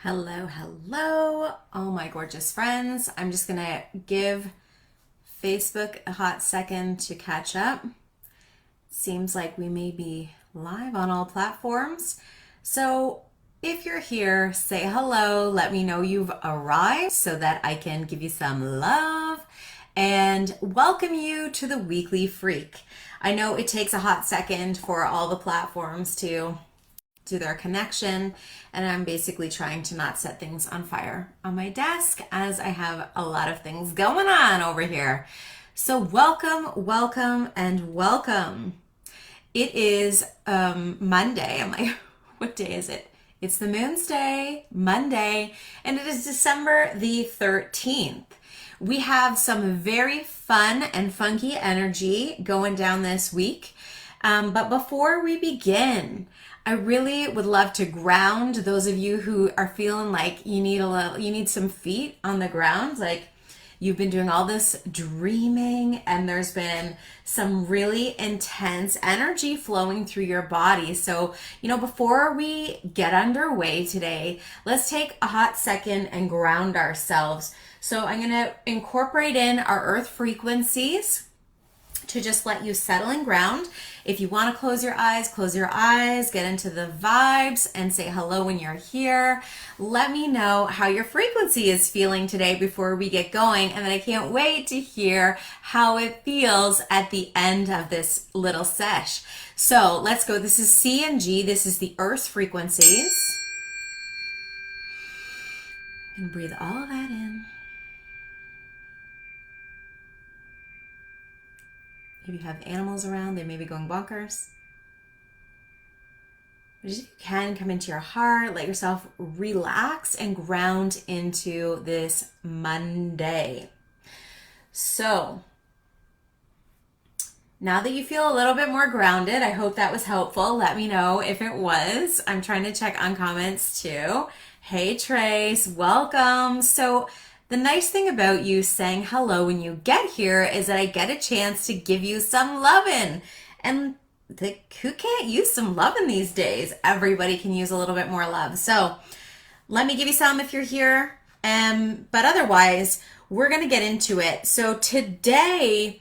Hello, hello, all my gorgeous friends. I'm just gonna give Facebook a hot second to catch up. Seems like we may be live on all platforms. So if you're here, say hello, let me know you've arrived so that I can give you some love and welcome you to the Weekly Freak. I know it takes a hot second for all the platforms to do their connection, and I'm basically trying to not set things on fire on my desk as I have a lot of things going on over here. So welcome, and welcome. It is Monday. I'm like, what day is it? It's the Moon's Day, Monday, and it is December the 13th. We have some very fun and funky energy going down this week. But before we begin, I really would love to ground those of you who are feeling like you need some feet on the ground, like you've been doing all this dreaming and there's been some really intense energy flowing through your body. So, before we get underway today, let's take a hot second and ground ourselves. So I'm going to incorporate in our earth frequencies to just let you settle and ground. If you want to close your eyes, get into the vibes and say hello when you're here. Let me know how your frequency is feeling today before we get going. And then I can't wait to hear how it feels at the end of this little sesh. So let's go. This is C and G. This is the earth frequencies. And breathe all that in. Maybe you have animals around, they may be going bonkers. But if you can, come into your heart, let yourself relax and ground into this Monday. So, now that you feel a little bit more grounded, I hope that was helpful. Let me know if it was. I'm trying to check on comments too. Hey Trace, welcome. So, the nice thing about you saying hello when you get here is that I get a chance to give you some lovin'. And who can't use some lovin' these days? Everybody can use a little bit more love. So let me give you some if you're here. But otherwise, we're going to get into it. So today,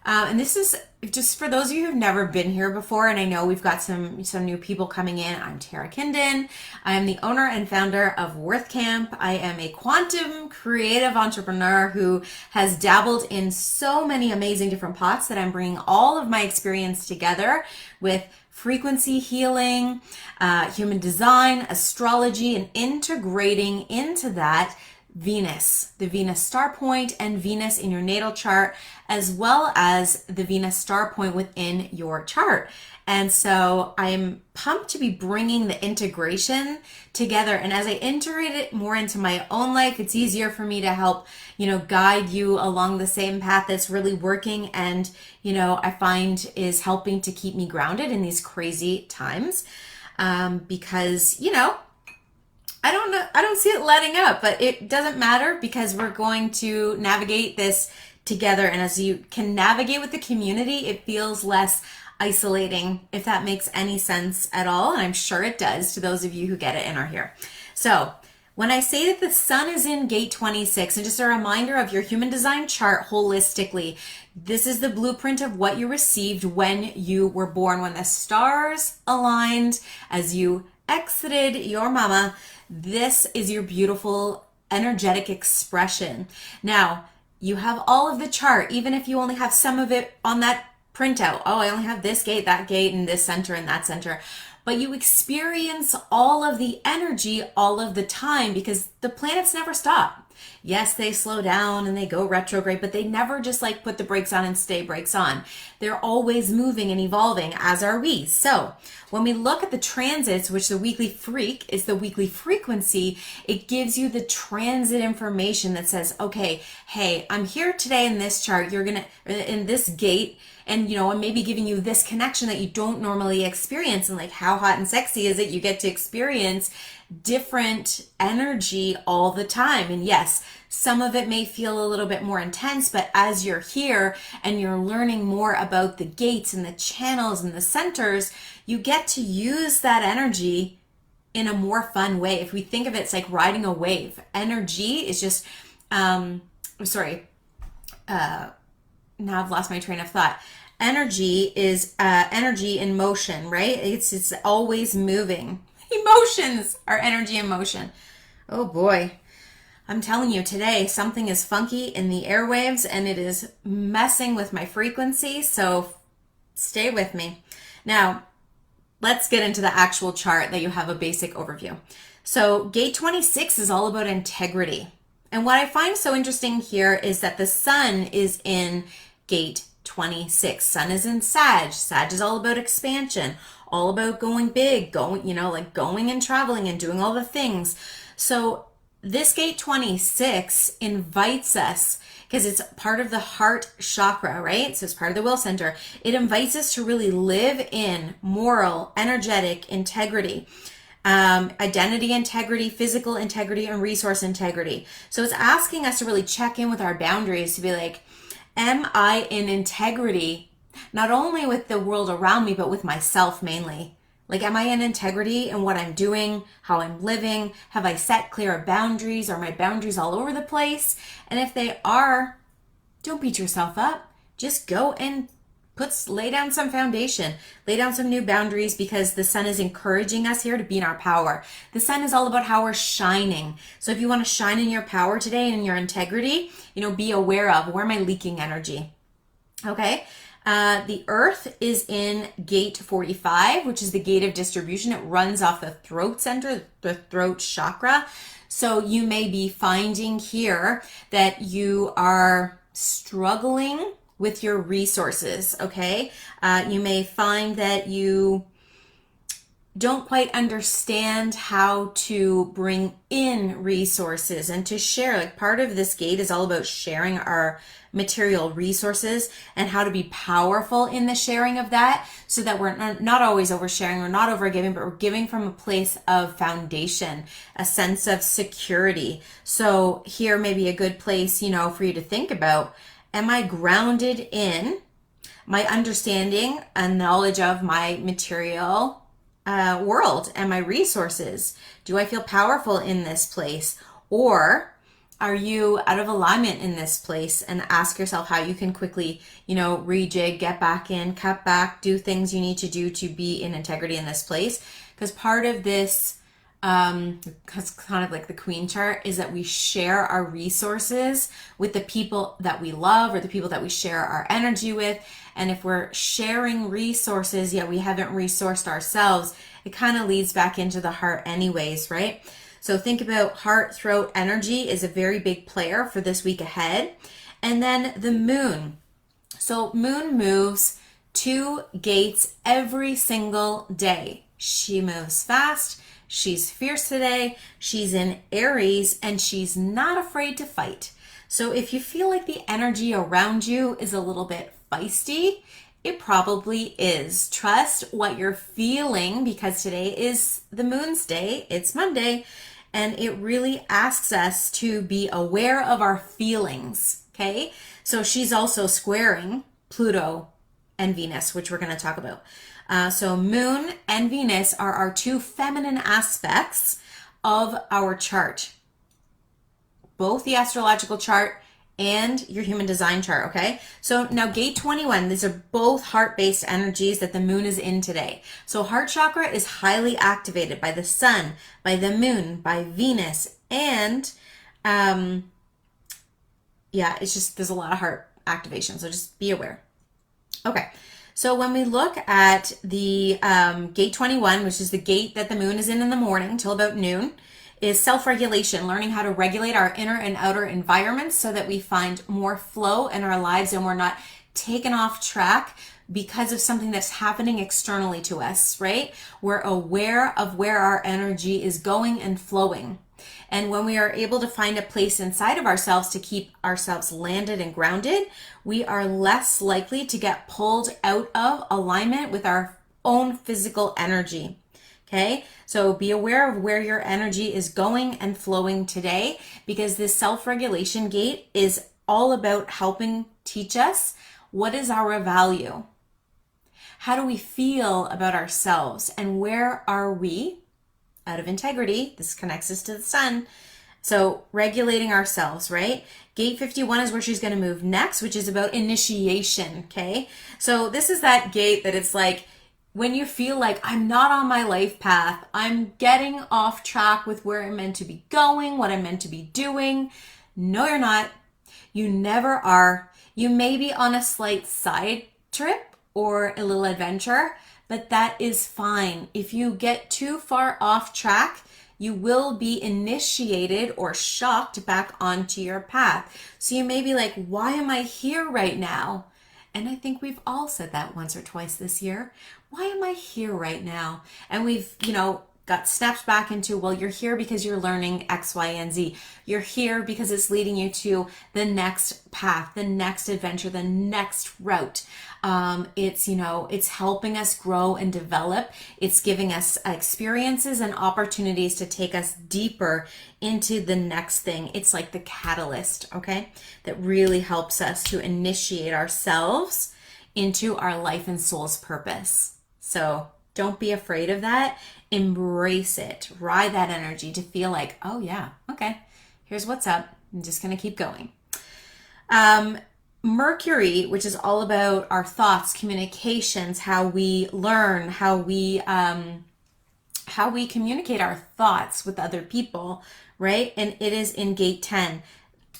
and this is just for those of you who've never been here before, and I know we've got some new people coming in. I'm Tara Kindon. I am the owner and founder of Worth Camp. I am a quantum creative entrepreneur who has dabbled in so many amazing different pots that I'm bringing all of my experience together with frequency healing, human design, astrology, and integrating into that Venus, the Venus star point, and Venus in your natal chart, as well as the Venus star point within your chart. And so I'm pumped to be bringing the integration together. And as I integrate it more into my own life, it's easier for me to help, guide you along the same path that's really working and, I find is helping to keep me grounded in these crazy times. Because, I don't see it letting up, but it doesn't matter because we're going to navigate this together. And as you can navigate with the community, it feels less isolating, if that makes any sense at all. And I'm sure it does to those of you who get it and are here. So when I say that the sun is in gate 26, and just a reminder of your human design chart holistically, this is the blueprint of what you received when you were born, when the stars aligned as you exited your mama. This is your beautiful energetic expression. Now, you have all of the chart, even if you only have some of it on that printout. Oh, I only have this gate, that gate, and this center and that center. But you experience all of the energy all of the time because the planets never stop. Yes, they slow down and they go retrograde, but they never just put the brakes on and stay brakes on. They're always moving and evolving, as are we. So when we look at the transits, which the weekly freak is the weekly frequency, it gives you the transit information that says, okay, hey, I'm here today in this chart. You're in this gate. And, I'm maybe giving you this connection that you don't normally experience. And how hot and sexy is it? You get to experience different energy all the time. And yes, some of it may feel a little bit more intense, but as you're here and you're learning more about the gates and the channels and the centers, you get to use that energy in a more fun way. If we think of it, it's like riding a wave. Energy is just, sorry, now I've lost my train of thought. Energy is energy in motion, right? It's always moving. Emotions are energy in motion. Oh boy. I'm telling you today, something is funky in the airwaves and it is messing with my frequency. So stay with me. Now, let's get into the actual chart that you have a basic overview. So gate 26 is all about integrity. And what I find so interesting here is that the sun is in gate 26. Sun is in Sag. Sag is all about expansion, all about going big, going, like going and traveling and doing all the things. So this gate 26 invites us, because it's part of the heart chakra, right? So it's part of the will center. It invites us to really live in moral, energetic integrity, identity integrity, physical integrity, and resource integrity. So it's asking us to really check in with our boundaries, to be like, am I in integrity, not only with the world around me, but with myself mainly? Like, am I in integrity in what I'm doing, how I'm living? Have I set clear boundaries? Are my boundaries all over the place? And if they are, don't beat yourself up. Just go and lay down some foundation, lay down some new boundaries, because the sun is encouraging us here to be in our power. The sun is all about how we're shining. So if you want to shine in your power today and in your integrity, be aware of, where am I leaking energy? Okay. The earth is in gate 45, which is the gate of distribution. It runs off the throat center, the throat chakra. So you may be finding here that you are struggling with your resources, okay? You may find that you don't quite understand how to bring in resources and to share. Like, part of this gate is all about sharing our material resources and how to be powerful in the sharing of that, so that we're not always oversharing or not overgiving, but we're giving from a place of foundation, a sense of security. So here may be a good place, for you to think about, am I grounded in my understanding and knowledge of my material world and my resources? Do I feel powerful in this place? Or are you out of alignment in this place? And ask yourself how you can quickly, rejig, get back in, cut back, do things you need to do to be in integrity in this place. Because part of this, because kind of like the queen chart, is that we share our resources with the people that we love or the people that we share our energy with. And if we're sharing resources, yet we haven't resourced ourselves, it kind of leads back into the heart anyways, right? So think about heart, throat energy is a very big player for this week ahead. And then the moon. So moon moves 2 gates every single day. She moves fast. She's fierce today. She's in Aries and she's not afraid to fight. So if you feel like the energy around you is a little bit feisty, it probably is. Trust what you're feeling, because today is the moon's day. It's Monday, and it really asks us to be aware of our feelings. Okay. So she's also squaring Pluto and Venus, which we're going to talk about. So moon and Venus are our 2 feminine aspects of our chart, both the astrological chart and your human design chart, okay? So now gate 21, these are both heart-based energies that the moon is in today. So heart chakra is highly activated by the sun, by the moon, by Venus, and it's just, there's a lot of heart activation, so just be aware. Okay, so when we look at the gate 21, which is the gate that the moon is in the morning till about noon, is self-regulation, learning how to regulate our inner and outer environments so that we find more flow in our lives and we're not taken off track because of something that's happening externally to us, right? We're aware of where our energy is going and flowing. And when we are able to find a place inside of ourselves to keep ourselves landed and grounded, we are less likely to get pulled out of alignment with our own physical energy. Okay, so be aware of where your energy is going and flowing today, because this self-regulation gate is all about helping teach us what is our value. How do we feel about ourselves, and where are we out of integrity. This connects us to the sun. So regulating ourselves, right? Gate 51 is where she's going to move next, which is about initiation, okay? So this is that gate that it's like when you feel like I'm not on my life path, I'm getting off track with where I'm meant to be going, what I'm meant to be doing. No, you're not. You never are. You may be on a slight side trip or a little adventure, but that is fine. If you get too far off track, you will be initiated or shocked back onto your path. So you may be like, why am I here right now? And I think we've all said that once or twice this year. Why am I here right now? And we've, got snapped back into, well, you're here because you're learning X, Y, and Z. You're here because it's leading you to the next path, the next adventure, the next route. It's helping us grow and develop. It's giving us experiences and opportunities to take us deeper into the next thing. It's like the catalyst, okay, that really helps us to initiate ourselves into our life and soul's purpose. So don't be afraid of that. Embrace it. Ride that energy to feel like, oh yeah, okay, here's what's up. I'm just going to keep going. Mercury, which is all about our thoughts, communications, how we learn, how we communicate our thoughts with other people, right? And it is in gate 10.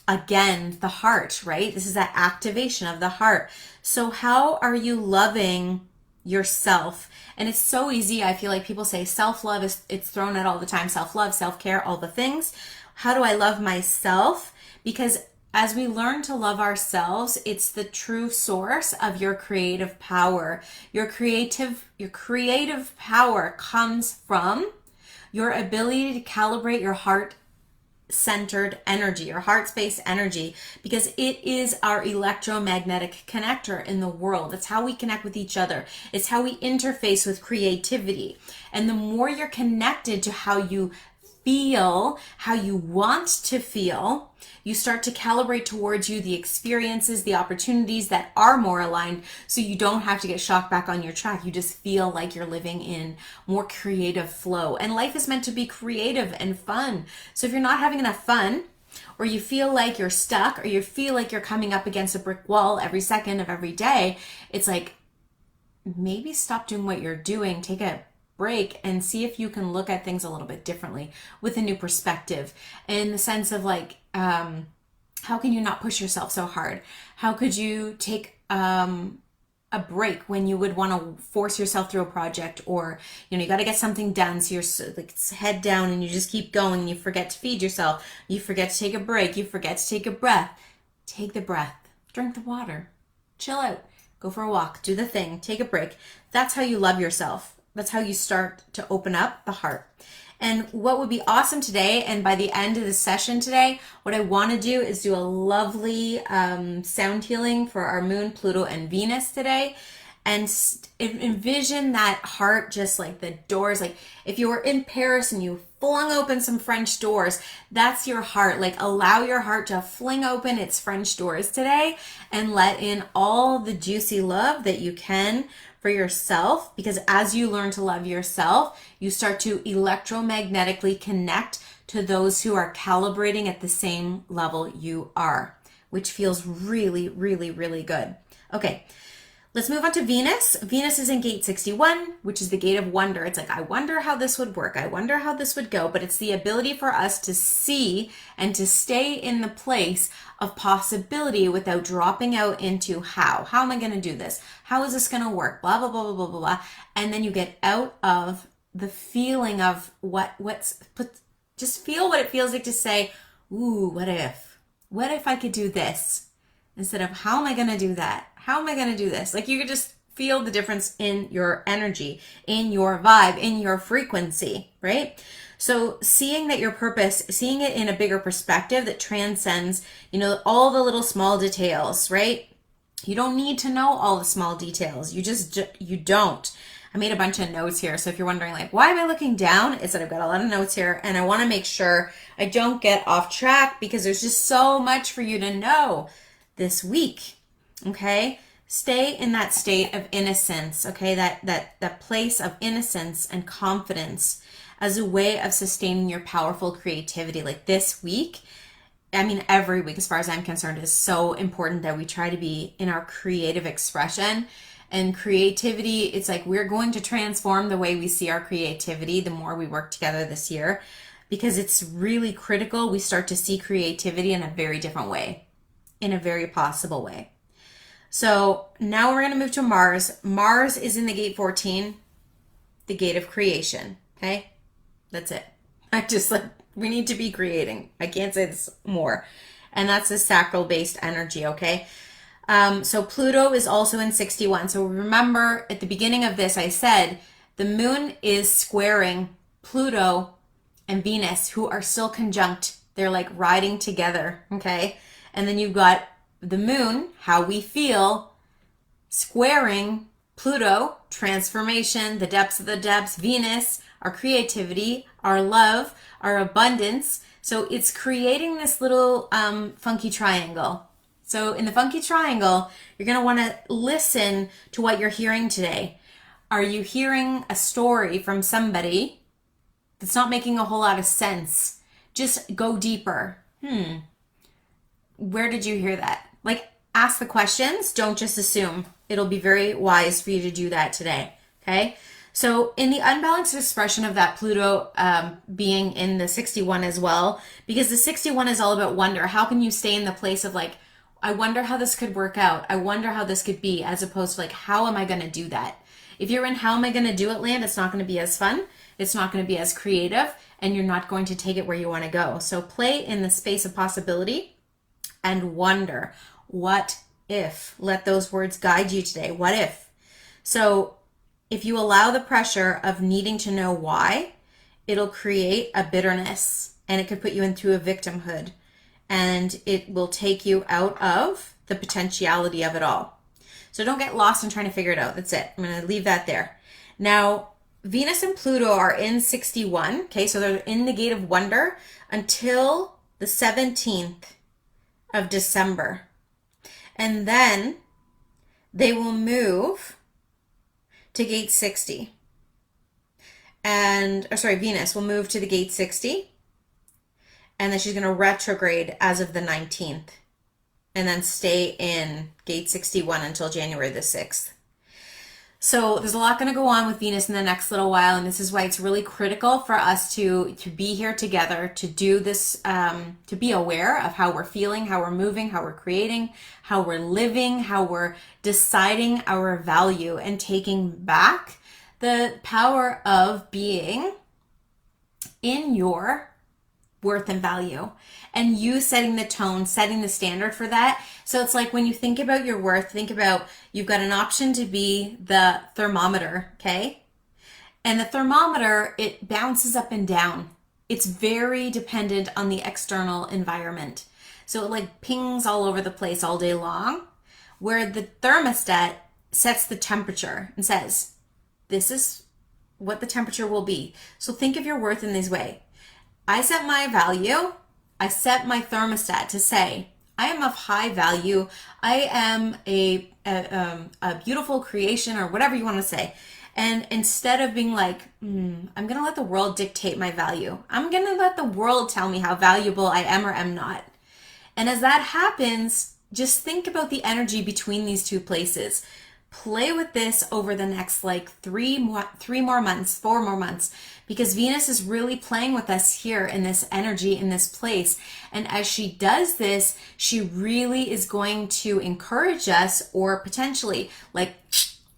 Again, the heart, right? This is that activation of the heart. So how are you loving yourself? And it's so easy. I feel like people say self-love it's thrown out all the time. Self-love, self-care, all the things. How do I love myself? Because as we learn to love ourselves, it's the true source of your creative power. Your creative power comes from your ability to calibrate your heart-centered energy, your heart space energy, because it is our electromagnetic connector in the world. It's how we connect with each other. It's how we interface with creativity. And the more you're connected to how you feel, how you want to feel, you start to calibrate towards you the experiences, the opportunities that are more aligned, so you don't have to get shocked back on your track. You just feel like you're living in more creative flow. And life is meant to be creative and fun. So if you're not having enough fun, or you feel like you're stuck, or you feel like you're coming up against a brick wall every second of every day, it's like, maybe stop doing what you're doing, take a break and see if you can look at things a little bit differently with a new perspective, in the sense of like, how can you not push yourself so hard? How could you take a break when you would want to force yourself through a project, or you got to get something done, so you're like head down and you just keep going and you forget to feed yourself, you forget to take a break, you forget to take a breath. Take the breath, drink the water, chill out, go for a walk, do the thing, take a break. That's how you love yourself. That's how you start to open up the heart. And what would be awesome today, and by the end of the session today, what I want to do is do a lovely sound healing for our moon, Pluto, and Venus today. And envision that heart just like the doors. Like if you were in Paris and you flung open some French doors, that's your heart. Like allow your heart to fling open its French doors today and let in all the juicy love that you can for yourself, because as you learn to love yourself, you start to electromagnetically connect to those who are calibrating at the same level you are, which feels really, really, really good. Okay, let's move on to Venus. Venus is in gate 61, which is the gate of wonder. It's like, I wonder how this would work. I wonder how this would go. But it's the ability for us to see and to stay in the place of possibility without dropping out into how. How am I going to do this? How is this going to work? Blah, blah, blah, blah, blah, blah, blah. And then you get out of the feeling of just feel what it feels like to say, ooh, what if? What if I could do this? Instead of, how am I going to do that? How am I going to do this? Like you could just feel the difference in your energy, in your vibe, in your frequency, right? So seeing that your purpose, seeing it in a bigger perspective that transcends, all the little small details, right? You don't need to know all the small details. You don't. I made a bunch of notes here. So if you're wondering like, why am I looking down? It's that I've got a lot of notes here and I want to make sure I don't get off track, because there's just so much for you to know this week. Okay. Stay in that state of innocence. Okay. That place of innocence and confidence. as a way of sustaining your powerful creativity. Like this week, I mean, every week, as far as I'm concerned, is so important that we try to be in our creative expression. And creativity, it's like we're going to transform the way we see our creativity the more we work together this year, because it's really critical we start to see creativity in a very different way, in a very possible way. So now we're going to move to Mars. Mars is in the gate 14, the gate of creation. Okay, that's it. We need to be creating. I can't say this more. And that's a sacral based energy. Okay. So Pluto is also in 61. So remember at the beginning of this, I said the moon is squaring Pluto and Venus, who are still conjunct. They're like riding together. Okay. And then you've got the moon, how we feel, squaring Pluto, transformation, the depths of the depths, Venus, our creativity, our love, our abundance. So it's creating this little funky triangle. So in the funky triangle, you're going to want to listen to what you're hearing today. Are you hearing a story from somebody that's not making a whole lot of sense? Just go deeper. Where did you hear that? Like, ask the questions. Don't just assume. It'll be very wise for you to do that today. Okay? So in the unbalanced expression of that Pluto being in the 61 as well, because the 61 is all about wonder. How can you stay in the place of like, I wonder how this could work out. I wonder how this could be, as opposed to like, how am I going to do that? If you're in how am I going to do it land, it's not going to be as fun. It's not going to be as creative, and you're not going to take it where you want to go. So play in the space of possibility and wonder. What if? Let those words guide you today. What if? So if you allow the pressure of needing to know why, it'll create a bitterness, and it could put you into a victimhood. And it will take you out of the potentiality of it all. So don't get lost in trying to figure it out. That's it. I'm going to leave that there. Now, Venus and Pluto are in 61. Okay, so they're in the gate of wonder until the 17th of December. And then they will move to gate 60. Venus will move to the gate 60. And then she's going to retrograde as of the 19th and then stay in gate 61 until January the 6th. So there's a lot going to go on with Venus in the next little while. And this is why it's really critical for us to be here together, to do this, to be aware of how we're feeling, how we're moving, how we're creating, how we're living, how we're deciding our value and taking back the power of being in your worth and value, and you setting the tone, setting the standard for that. So it's like when you think about your worth, think about you've got an option to be the thermometer, okay? And the thermometer, it bounces up and down. It's very dependent on the external environment. So it like pings all over the place all day long, where the thermostat sets the temperature and says, this is what the temperature will be. So think of your worth in this way. I set my value, I set my thermostat to say, I am of high value, I am a beautiful creation, or whatever you want to say. And instead of being like, I'm going to let the world dictate my value, I'm going to let the world tell me how valuable I am or am not. And as that happens, just think about the energy between these two places. Play with this over the next like 4 more months, because Venus is really playing with us here in this energy, in this place. And as she does this, she really is going to encourage us, or potentially like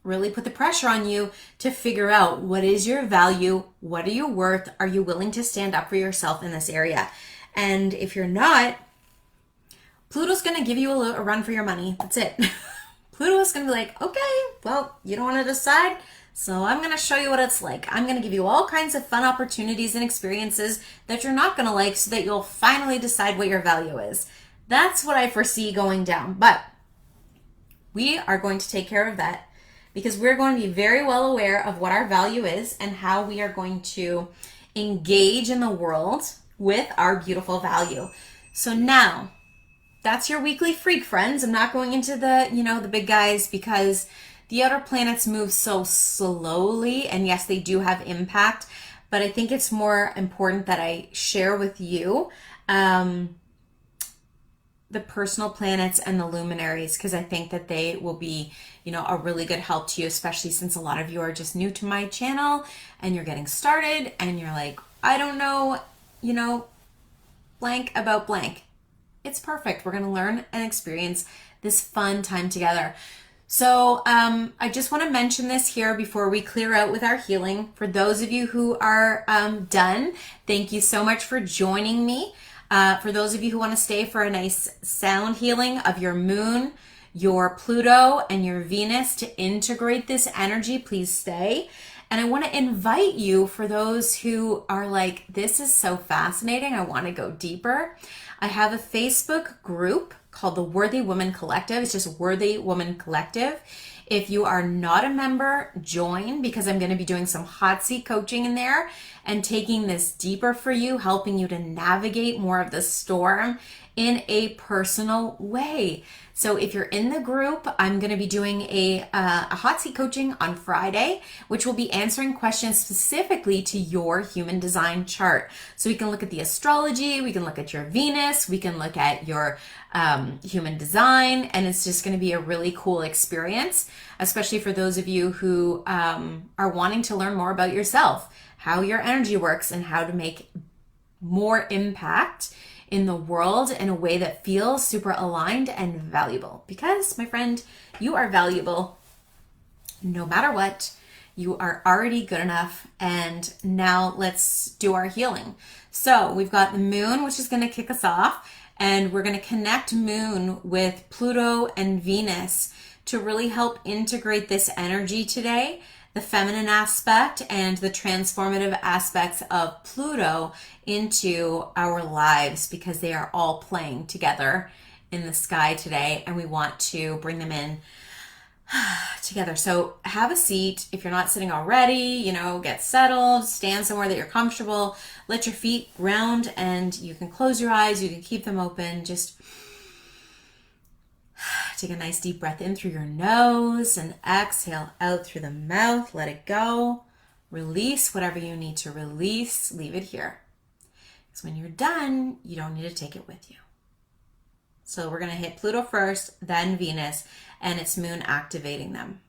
really put the pressure on you to figure out what is your value, what are you worth, are you willing to stand up for yourself in this area? And if you're not, Pluto's going to give you a run for your money. That's it. Pluto is going to be like, okay, well, you don't want to decide, so I'm going to show you what it's like. I'm going to give you all kinds of fun opportunities and experiences that you're not going to like, so that you'll finally decide what your value is. That's what I foresee going down. But we are going to take care of that, because we're going to be very well aware of what our value is and how we are going to engage in the world with our beautiful value. So now, that's your weekly freak, friends. I'm not going into the big guys, because the outer planets move so slowly, and yes, they do have impact, but I think it's more important that I share with you the personal planets and the luminaries, because I think that they will be, a really good help to you, especially since a lot of you are just new to my channel and you're getting started and you're like, I don't know, blank about blank. It's perfect. We're going to learn and experience this fun time together. So I just want to mention this here before we clear out with our healing. For those of you who are done, thank you so much for joining me. For those of you who want to stay for a nice sound healing of your moon, your Pluto, and your Venus to integrate this energy, please stay. And I want to invite you, for those who are like, this is so fascinating, I want to go deeper. I have a Facebook group called the Worthy Woman Collective. It's just Worthy Woman Collective. If you are not a member, join, because I'm going to be doing some hot seat coaching in there and taking this deeper for you, helping you to navigate more of the storm in a personal way. So if you're in the group, I'm going to be doing a hot seat coaching on Friday, which will be answering questions specifically to your human design chart. So we can look at the astrology, we can look at your Venus, we can look at your human design, and it's just going to be a really cool experience, especially for those of you who are wanting to learn more about yourself, how your energy works, and how to make more impact in the world in a way that feels super aligned and valuable. Because, my friend, you are valuable no matter what. You are already good enough. And now let's do our healing. So we've got the moon, which is going to kick us off. And we're going to connect moon with Pluto and Venus to really help integrate this energy today, the feminine aspect and the transformative aspects of Pluto into our lives, because they are all playing together in the sky today, and we want to bring them in together. So have a seat. If you're not sitting already, get settled, stand somewhere that you're comfortable, let your feet ground, and you can close your eyes, you can keep them open. Just take a nice deep breath in through your nose and exhale out through the mouth. Let it go. Release whatever you need to release. Leave it here. Because when you're done, you don't need to take it with you. So we're going to hit Pluto first, then Venus, and it's moon activating them.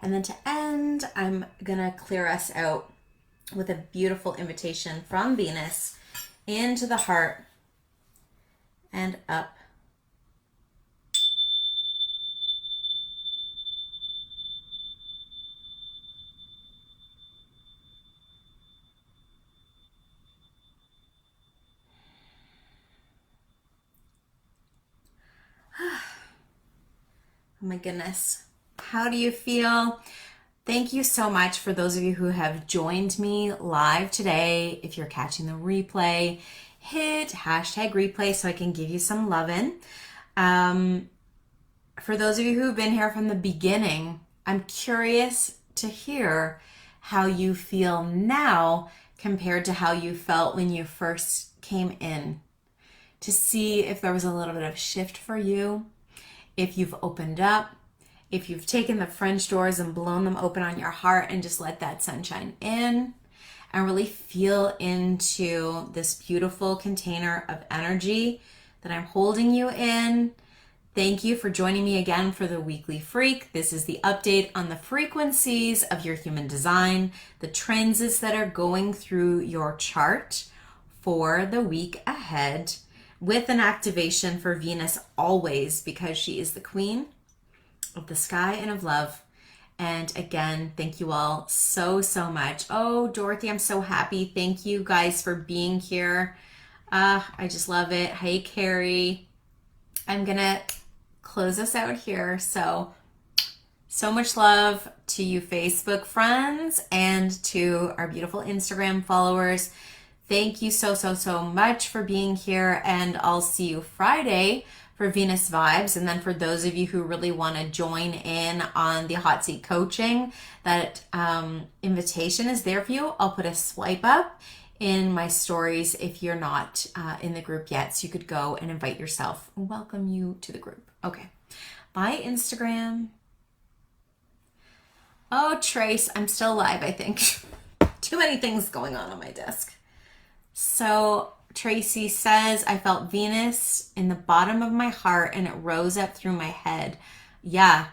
And then to end, I'm going to clear us out with a beautiful invitation from Venus into the heart and up. Oh my goodness. How do you feel? Thank you so much for those of you who have joined me live today. If you're catching the replay, hit hashtag replay so I can give you some lovin'. For those of you who've been here from the beginning, I'm curious to hear how you feel now compared to how you felt when you first came in, to see if there was a little bit of shift for you, if you've opened up, if you've taken the French doors and blown them open on your heart and just let that sunshine in and really feel into this beautiful container of energy that I'm holding you in. Thank you for joining me again for the Weekly Freak. This is the update on the frequencies of your human design, the transits that are going through your chart for the week ahead, with an activation for Venus always, because she is the queen of the sky and of love. And again, thank you all so much. Oh, Dorothy, I'm so happy. Thank you guys for being here. I just love it. Hey, Carrie. I'm going to close us out here. So much love to you, Facebook friends, and to our beautiful Instagram followers. Thank you so much for being here, and I'll see you Friday for Venus Vibes. And then for those of you who really want to join in on the hot seat coaching, that invitation is there for you. I'll put a swipe up in my stories if you're not in the group yet, so you could go and invite yourself and welcome you to the group. Okay, bye Instagram. Oh, Trace, I'm still live, I think. Too many things going on my desk. So Tracy says, I felt Venus in the bottom of my heart and it rose up through my head. Yeah,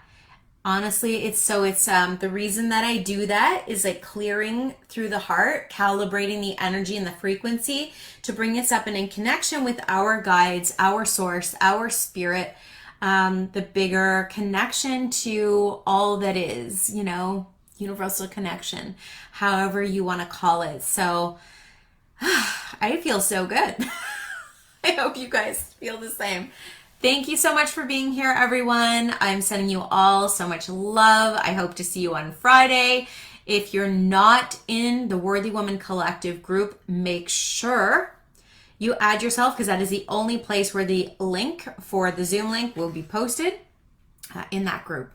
honestly, it's the reason that I do that is like clearing through the heart, calibrating the energy and the frequency to bring us up and in connection with our guides, our source, our spirit, the bigger connection to all that is, universal connection, however you want to call it. So I feel so good. I hope you guys feel the same. Thank you so much for being here, everyone. I'm sending you all so much love. I hope to see you on Friday. If you're not in the Worthy Woman Collective group, make sure you add yourself, because that is the only place where the link for the Zoom link will be posted in that group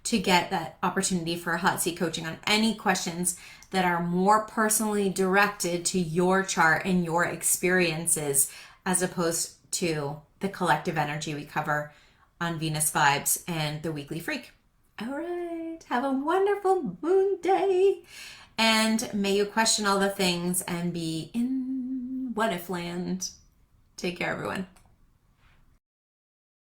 to get that opportunity for a hot seat coaching on any questions that are more personally directed to your chart and your experiences, as opposed to the collective energy we cover on Venus Vibes and the Weekly Freak. All right, have a wonderful moon day, and may you question all the things and be in what if land. Take care, everyone.